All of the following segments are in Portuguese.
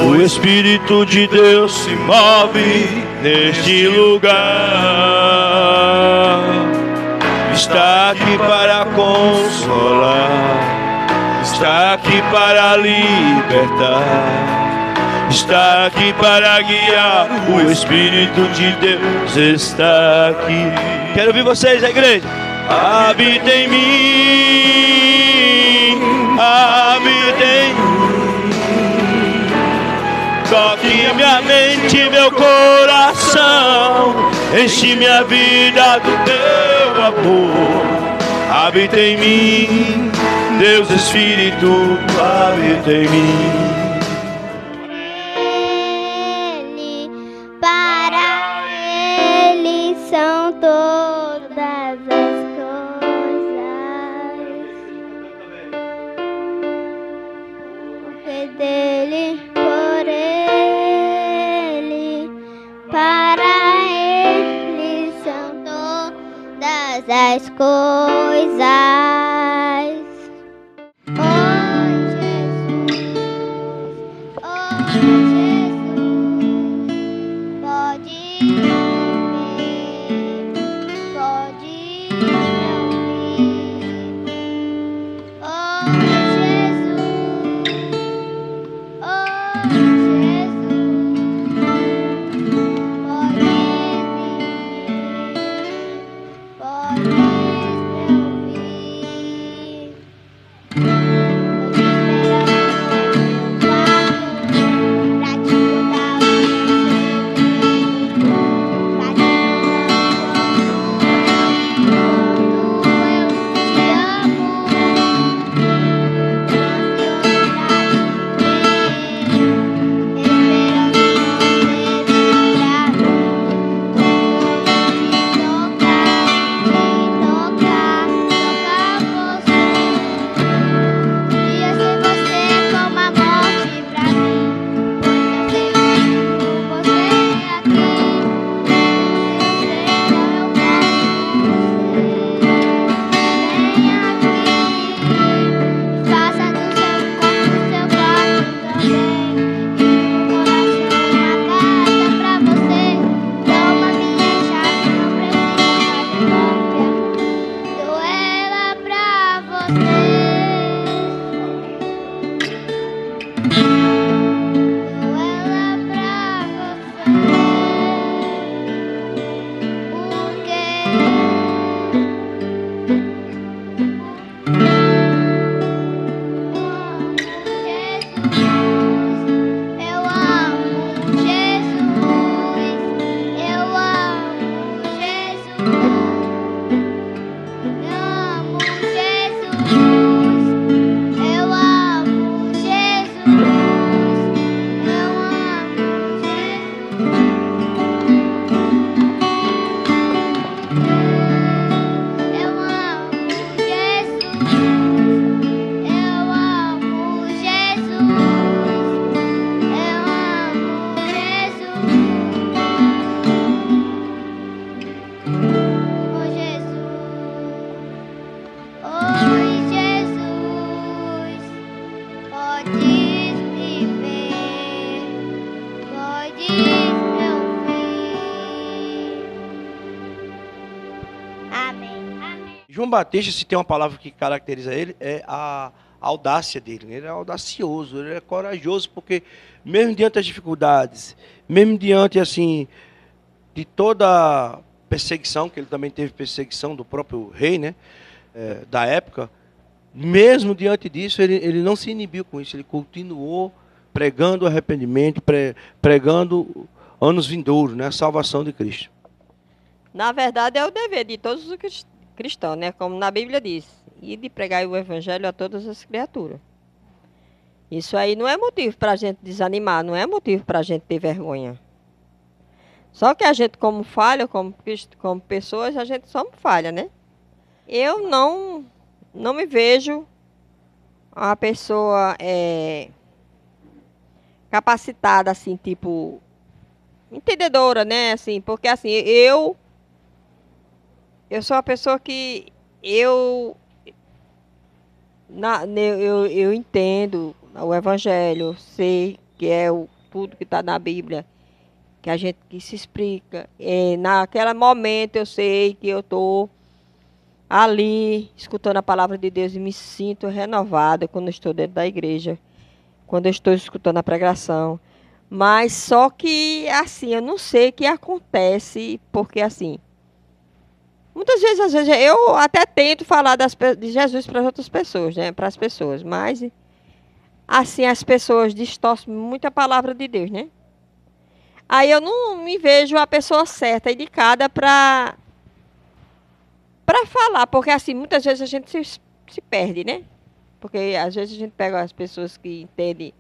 O Espírito de Deus se move neste lugar. Está aqui para consolar, está aqui para libertar, está aqui para guiar. O Espírito de Deus está aqui. Quero ouvir vocês, a igreja. Habita em mim, habita em mim. Toque minha mente, meu coração, enche minha vida do teu amor. Habita em mim, Deus Espírito, habita em mim. Ele, para Ele são todas as coisas. Porque dele, por Ele, para Ele são todas as coisas. Oh Jesus, pode ver, pode ouvir. Oh Jesus, pode João Batista, se tem uma palavra que caracteriza ele, é a audácia dele. Ele é audacioso, ele é corajoso, porque mesmo diante das dificuldades, mesmo diante assim de toda perseguição, que ele também teve perseguição do próprio rei, né, da época, mesmo diante disso, ele não se inibiu com isso, ele continuou pregando arrependimento, pregando anos vindouros, né, a salvação de Cristo. Na verdade, é o dever de todos os cristãos, né? Como na Bíblia diz, e de pregar o evangelho a todas as criaturas. Isso aí não é motivo para a gente desanimar, não é motivo para a gente ter vergonha. Só que a gente, como falha, como pessoas, a gente só falha, né? Eu não me vejo uma pessoa capacitada, assim, tipo, entendedora, né? Assim, porque assim, eu sou uma pessoa que eu entendo o evangelho, sei que é tudo que está na Bíblia, que a gente que se explica. Naquele momento eu sei que eu estou ali, escutando a palavra de Deus e me sinto renovada quando eu estou dentro da igreja, quando eu estou escutando a pregação. Mas só que, assim, eu não sei o que acontece, porque, assim, muitas vezes, às vezes, eu até tento falar de Jesus para as outras pessoas, né, para as pessoas, mas, assim, as pessoas distorcem muito a palavra de Deus, né? Aí eu não me vejo a pessoa certa, indicada para falar, porque, assim, muitas vezes a gente se perde, né? Porque, às vezes, a gente pega as pessoas que entendem.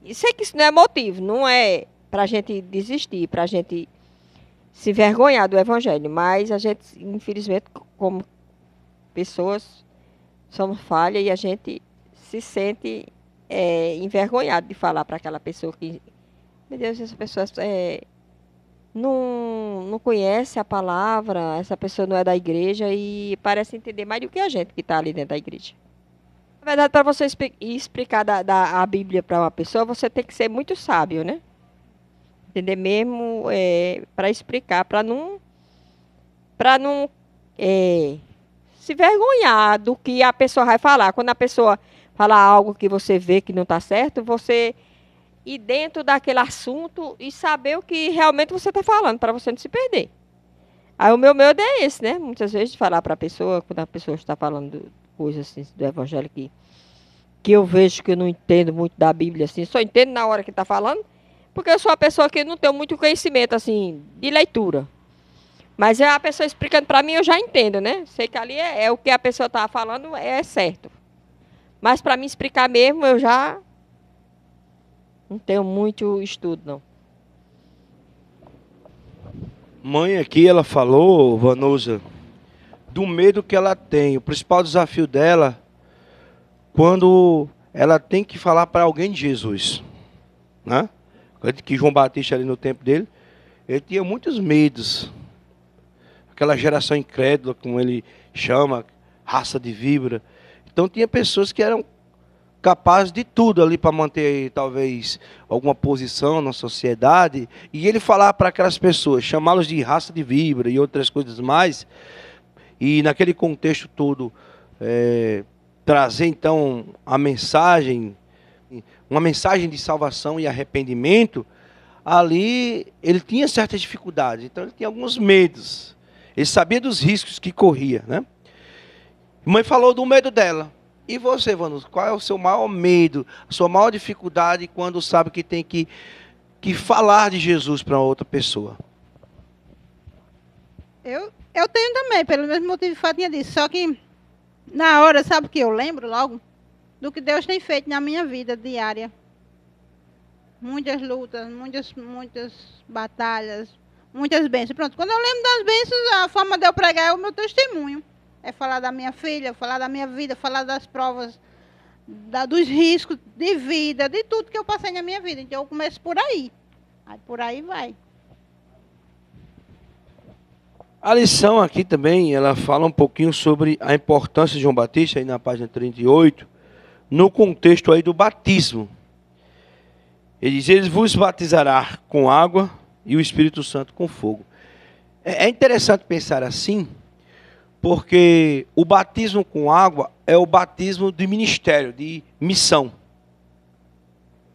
E sei que isso não é motivo, não é para a gente desistir, para a gente se envergonhar do Evangelho, mas a gente, infelizmente, como pessoas, somos falhas e a gente se sente envergonhado de falar para aquela pessoa que, meu Deus, essa pessoa não conhece a palavra, essa pessoa não é da igreja e parece entender mais do que a gente que está ali dentro da igreja. Na verdade, para você explicar a Bíblia para uma pessoa, você tem que ser muito sábio, né? Entender mesmo, para explicar, para não se vergonhar do que a pessoa vai falar. Quando a pessoa fala algo que você vê que não está certo, você ir dentro daquele assunto e saber o que realmente você está falando, para você não se perder. Aí o meu medo é esse, né? Muitas vezes de falar para a pessoa, quando a pessoa está falando coisas assim, do Evangelho que eu vejo que eu não entendo muito da Bíblia, assim, só entendo na hora que está falando, porque eu sou uma pessoa que não tenho muito conhecimento, assim, de leitura. Mas a pessoa explicando para mim, eu já entendo, né? Sei que ali é o que a pessoa está falando, é certo. Mas para mim explicar mesmo, eu já não tenho muito estudo, não. Mãe aqui, ela falou, Vanusa, do medo que ela tem. O principal desafio dela, quando ela tem que falar para alguém de Jesus, né? Que João Batista ali no tempo dele, ele tinha muitos medos. Aquela geração incrédula, como ele chama, raça de víbora. Então tinha pessoas que eram capazes de tudo ali para manter talvez alguma posição na sociedade. E ele falar para aquelas pessoas, chamá-los de raça de víbora e outras coisas mais. E naquele contexto todo, trazer então a mensagem, uma mensagem de salvação e arrependimento, ali ele tinha certas dificuldades, então ele tinha alguns medos. Ele sabia dos riscos que corria, né? Mãe falou do medo dela. E você, Vanus, qual é o seu maior medo, a sua maior dificuldade quando sabe que tem que falar de Jesus para outra pessoa? Eu tenho também, pelo mesmo motivo que Fatinha disse. Só que na hora, sabe o que eu lembro logo? Do que Deus tem feito na minha vida diária. Muitas lutas, muitas batalhas, muitas bênçãos. Pronto, quando eu lembro das bênçãos, a forma de eu pregar é o meu testemunho. É falar da minha filha, falar da minha vida, falar das provas, dos riscos de vida, de tudo que eu passei na minha vida. Então eu começo por aí. Aí por aí vai. A lição aqui também, ela fala um pouquinho sobre a importância de João Batista, aí na página 38, no contexto aí do batismo. Ele diz, ele vos batizará com água e o Espírito Santo com fogo. É interessante pensar assim, porque o batismo com água é o batismo de ministério, de missão,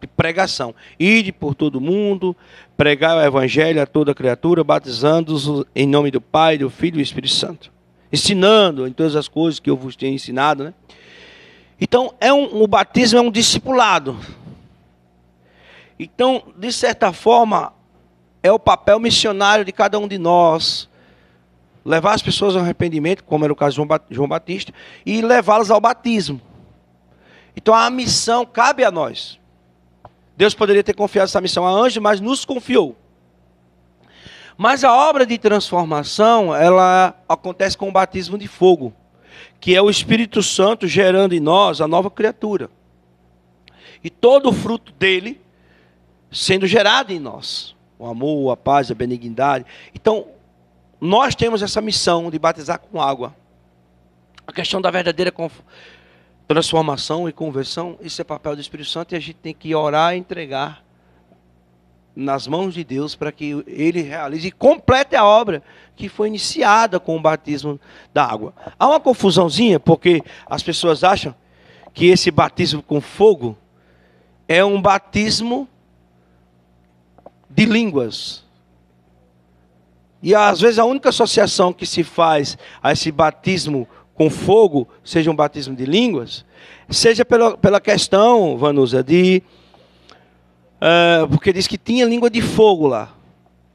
de pregação. Ide por todo mundo, pregar o evangelho a toda criatura, batizando-os em nome do Pai, do Filho e do Espírito Santo. Ensinando em todas as coisas que eu vos tenho ensinado, né? Então, o batismo é um discipulado. Então, de certa forma, é o papel missionário de cada um de nós, levar as pessoas ao arrependimento, como era o caso de João Batista, e levá-las ao batismo. Então a missão cabe a nós. Deus poderia ter confiado essa missão a anjos, mas nos confiou. Mas a obra de transformação, ela acontece com o batismo de fogo, que é o Espírito Santo gerando em nós a nova criatura. E todo o fruto dele sendo gerado em nós. O amor, a paz, a benignidade. Então, nós temos essa missão de batizar com água. A questão da verdadeira transformação e conversão, isso é papel do Espírito Santo e a gente tem que orar e entregar nas mãos de Deus para que Ele realize e complete a obra que foi iniciada com o batismo da água. Há uma confusãozinha, porque as pessoas acham que esse batismo com fogo é um batismo de línguas. E às vezes a única associação que se faz a esse batismo com fogo, seja um batismo de línguas, seja pela questão, Vanusa, porque diz que tinha língua de fogo lá.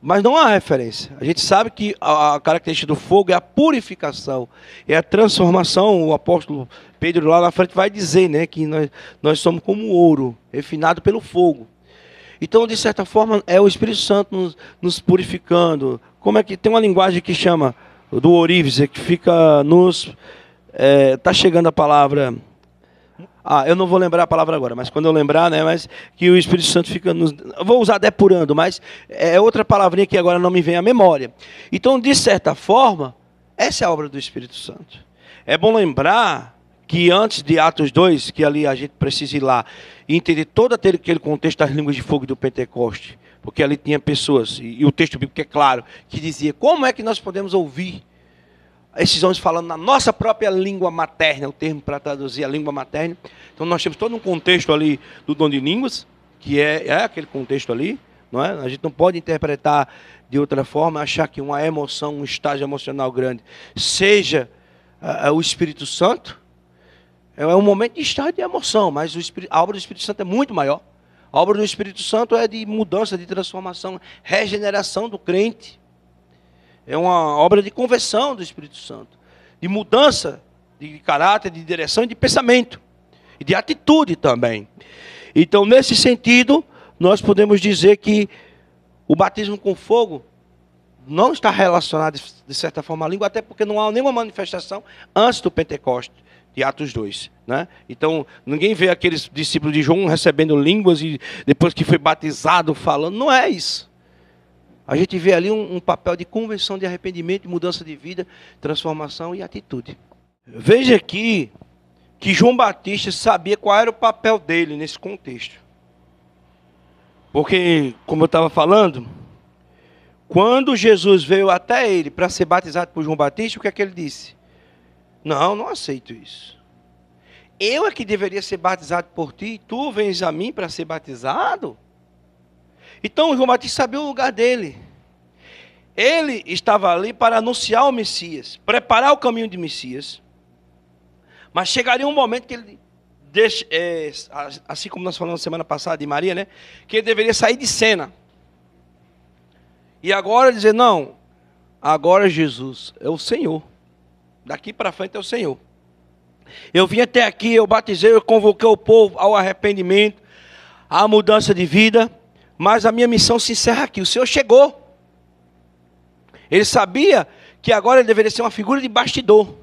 Mas não há referência. A gente sabe que a característica do fogo é a purificação, é a transformação. O apóstolo Pedro lá na frente vai dizer, né, que nós somos como ouro, refinado pelo fogo. Então, de certa forma, é o Espírito Santo nos purificando. Como é que tem uma linguagem que chama do oríves, que fica nos... Está chegando a palavra... eu não vou lembrar a palavra agora, mas quando eu lembrar, né, mas que o Espírito Santo fica nos... Eu vou usar depurando, mas é outra palavrinha que agora não me vem à memória. Então, de certa forma, essa é a obra do Espírito Santo. É bom lembrar que antes de Atos 2, que ali a gente precisa ir lá e entender todo aquele contexto das línguas de fogo do Pentecoste, porque ali tinha pessoas, e o texto bíblico é claro, que dizia como é que nós podemos ouvir esses homens falando na nossa própria língua materna, o termo para traduzir a língua materna. Então nós temos todo um contexto ali do dom de línguas, que é aquele contexto ali, não é? A gente não pode interpretar de outra forma, achar que uma emoção, um estágio emocional grande, seja o Espírito Santo. É um momento de estágio de emoção, mas a obra do Espírito Santo é muito maior. A obra do Espírito Santo é de mudança, de transformação, regeneração do crente. É uma obra de conversão do Espírito Santo, de mudança de caráter, de direção e de pensamento, e de atitude também. Então, nesse sentido, nós podemos dizer que o batismo com fogo não está relacionado, de certa forma, à língua, até porque não há nenhuma manifestação antes do Pentecostes, de Atos 2. Né? Então, ninguém vê aqueles discípulos de João recebendo línguas e depois que foi batizado falando. Não é isso. A gente vê ali um papel de conversão, de arrependimento, de mudança de vida, transformação e atitude. Veja aqui que João Batista sabia qual era o papel dele nesse contexto. Porque, como eu estava falando, quando Jesus veio até ele para ser batizado por João Batista, o que é que ele disse? Não aceito isso. Eu é que deveria ser batizado por ti, e tu vens a mim para ser batizado? Então, João Batista sabia o lugar dele. Ele estava ali para anunciar o Messias, preparar o caminho de Messias. Mas chegaria um momento que ele, assim como nós falamos semana passada de Maria, né, que ele deveria sair de cena. E agora dizer, não, agora Jesus é o Senhor. Daqui para frente é o Senhor. Eu vim até aqui, eu batizei, eu convoquei o povo ao arrependimento, à mudança de vida, mas a minha missão se encerra aqui. O Senhor chegou. Ele sabia que agora ele deveria ser uma figura de bastidor.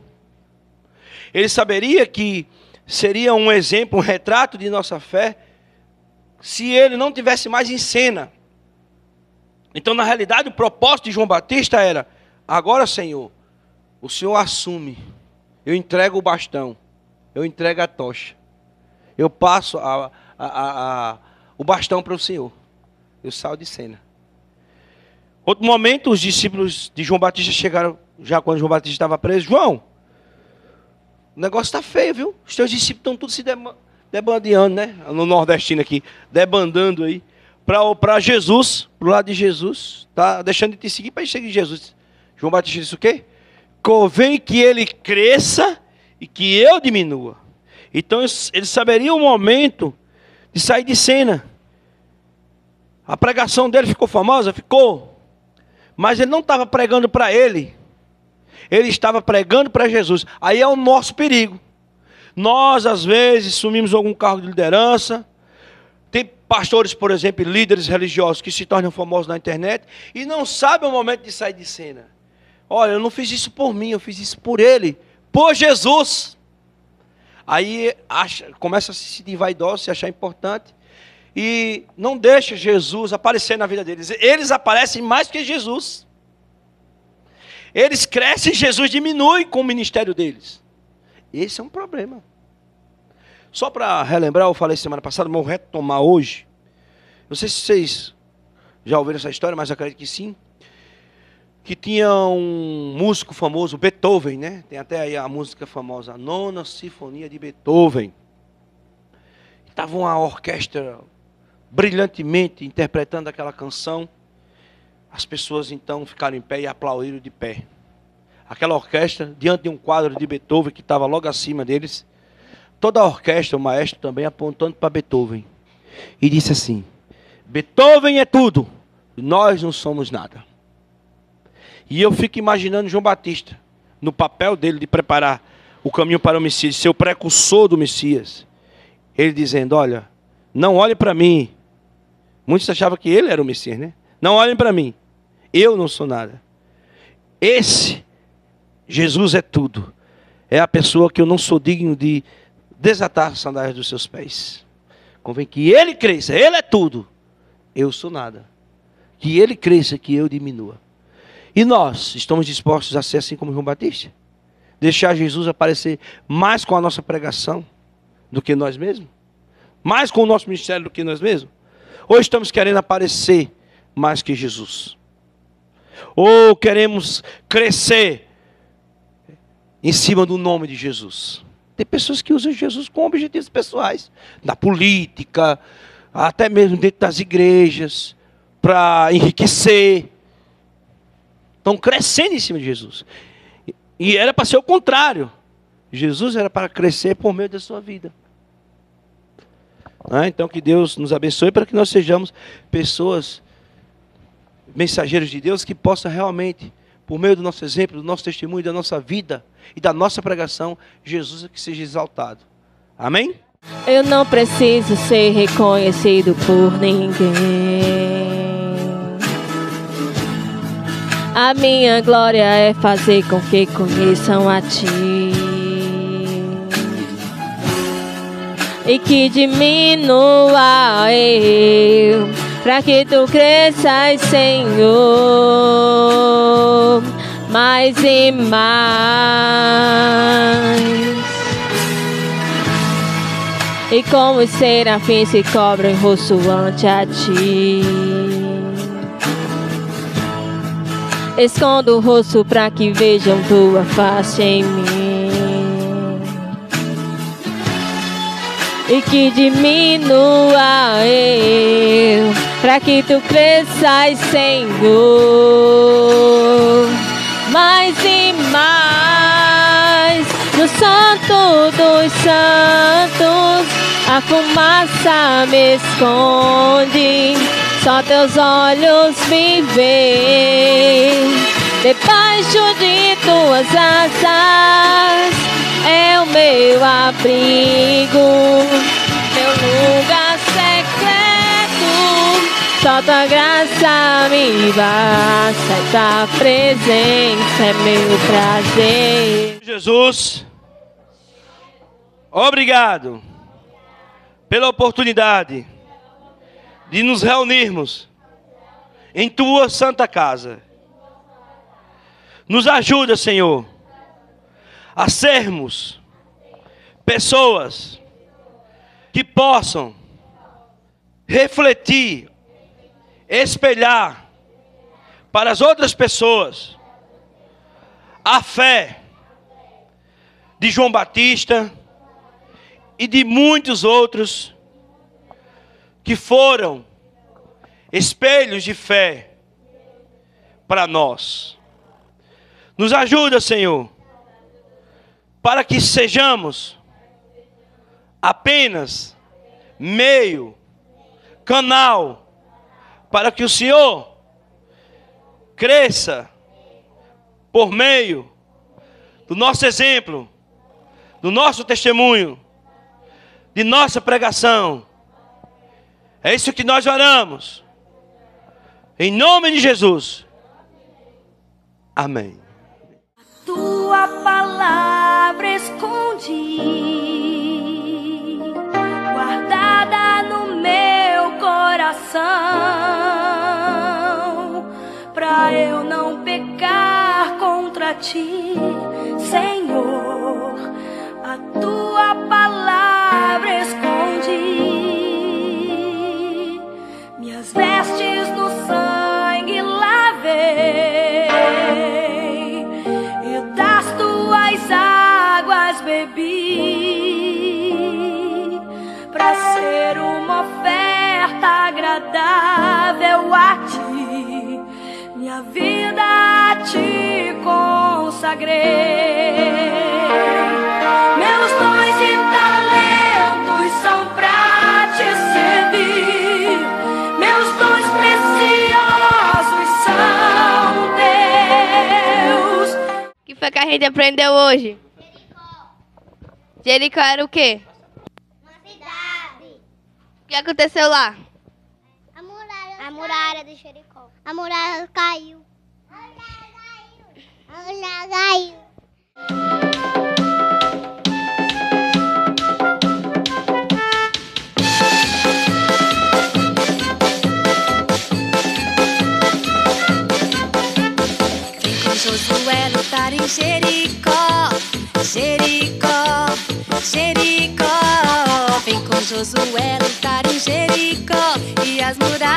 Ele saberia que seria um exemplo, um retrato de nossa fé, se ele não tivesse mais em cena. Então, na realidade, o propósito de João Batista era, agora, Senhor, o Senhor assume, eu entrego o bastão, eu entrego a tocha, eu passo o bastão para o Senhor, eu saio de cena. Outro momento, os discípulos de João Batista chegaram, já quando João Batista estava preso, João, o negócio está feio, viu? Os teus discípulos estão todos se debandeando, né? No nordestino aqui, debandando aí, para Jesus, para o lado de Jesus, tá deixando de te seguir para seguir Jesus. João Batista disse o quê? Convém que ele cresça e que eu diminua. Então ele saberia o momento de sair de cena. A pregação dele ficou famosa? Ficou. Mas ele não estava pregando para ele. Ele estava pregando para Jesus. Aí é o nosso perigo. Nós, às vezes, assumimos algum cargo de liderança. Tem pastores, por exemplo, líderes religiosos que se tornam famosos na internet e não sabem o momento de sair de cena. Olha, eu não fiz isso por mim, eu fiz isso por ele, por Jesus. Aí começa a se sentir vaidoso, se achar importante e não deixa Jesus aparecer na vida deles. Eles aparecem mais que Jesus. Eles crescem e Jesus diminui com o ministério deles. Esse é um problema. Só para relembrar, eu falei semana passada, mas vou retomar hoje. Não sei se vocês já ouviram essa história, mas acredito que sim. Que tinha um músico famoso, Beethoven, né? Tem até aí a música famosa, a Nona Sinfonia de Beethoven. Estava uma orquestra brilhantemente interpretando aquela canção. As pessoas então ficaram em pé e aplaudiram de pé. Aquela orquestra, diante de um quadro de Beethoven que estava logo acima deles, toda a orquestra, o maestro também apontando para Beethoven. E disse assim: Beethoven é tudo, nós não somos nada. E eu fico imaginando João Batista, no papel dele de preparar o caminho para o Messias, ser o precursor do Messias. Ele dizendo: olha, não olhem para mim. Muitos achavam que ele era o Messias, né? Não olhem para mim, eu não sou nada. Esse Jesus é tudo. É a pessoa que eu não sou digno de desatar as sandálias dos seus pés. Convém que ele cresça, ele é tudo, eu sou nada. Que ele cresça, que eu diminua. E nós estamos dispostos a ser assim como João Batista? Deixar Jesus aparecer mais com a nossa pregação do que nós mesmos? Mais com o nosso ministério do que nós mesmos? Ou estamos querendo aparecer mais que Jesus? Ou queremos crescer em cima do nome de Jesus? Tem pessoas que usam Jesus com objetivos pessoais, na política, até mesmo dentro das igrejas, para enriquecer. Estão crescendo em cima de Jesus. E era para ser o contrário. Jesus era para crescer por meio da sua vida. Então que Deus nos abençoe para que nós sejamos pessoas, mensageiros de Deus, que possa realmente, por meio do nosso exemplo, do nosso testemunho, da nossa vida e da nossa pregação, Jesus é que seja exaltado. Amém? Eu não preciso ser reconhecido por ninguém. A minha glória é fazer com que conheçam a Ti. E que diminua eu, para que Tu cresças, Senhor, mais e mais. E como os serafins se cobrem o rosto ante a Ti. Escondo o rosto para que vejam Tua face em mim. E que diminua eu, para que Tu cresças, Senhor, mais e mais. No Santo dos Santos, a fumaça me esconde, só Teus olhos me veem. Debaixo de Tuas asas é o meu abrigo, meu lugar secreto. Só Tua graça me basta, Tua presença é meu prazer. Jesus, obrigado pela oportunidade de nos reunirmos em Tua santa casa. Nos ajuda, Senhor, a sermos pessoas que possam refletir, espelhar para as outras pessoas a fé de João Batista e de muitos outros que foram espelhos de fé para nós. Nos ajuda, Senhor, para que sejamos apenas meio, canal, para que o Senhor cresça por meio do nosso exemplo, do nosso testemunho, de nossa pregação. É isso que nós oramos. Em nome de Jesus. Amém. Tua palavra escondi, guardada no meu coração, pra eu não pecar contra Ti, Senhor. A Tua palavra Minhas vestes no sangue lavei e das tuas águas bebi, pra ser uma oferta agradável a ti, minha vida a ti consagrei. Meus dons e talentos são pra te servir, meus dons preciosos são teus. O que foi que a gente aprendeu hoje? Jericó era o quê? Uma cidade. O que aconteceu lá? A muralha de Jericó. A muralha caiu. A muralha caiu. Vem com Josué lutar em Jericó, Jericó, Jericó. Vem com Josué lutar em Jericó e as muralhas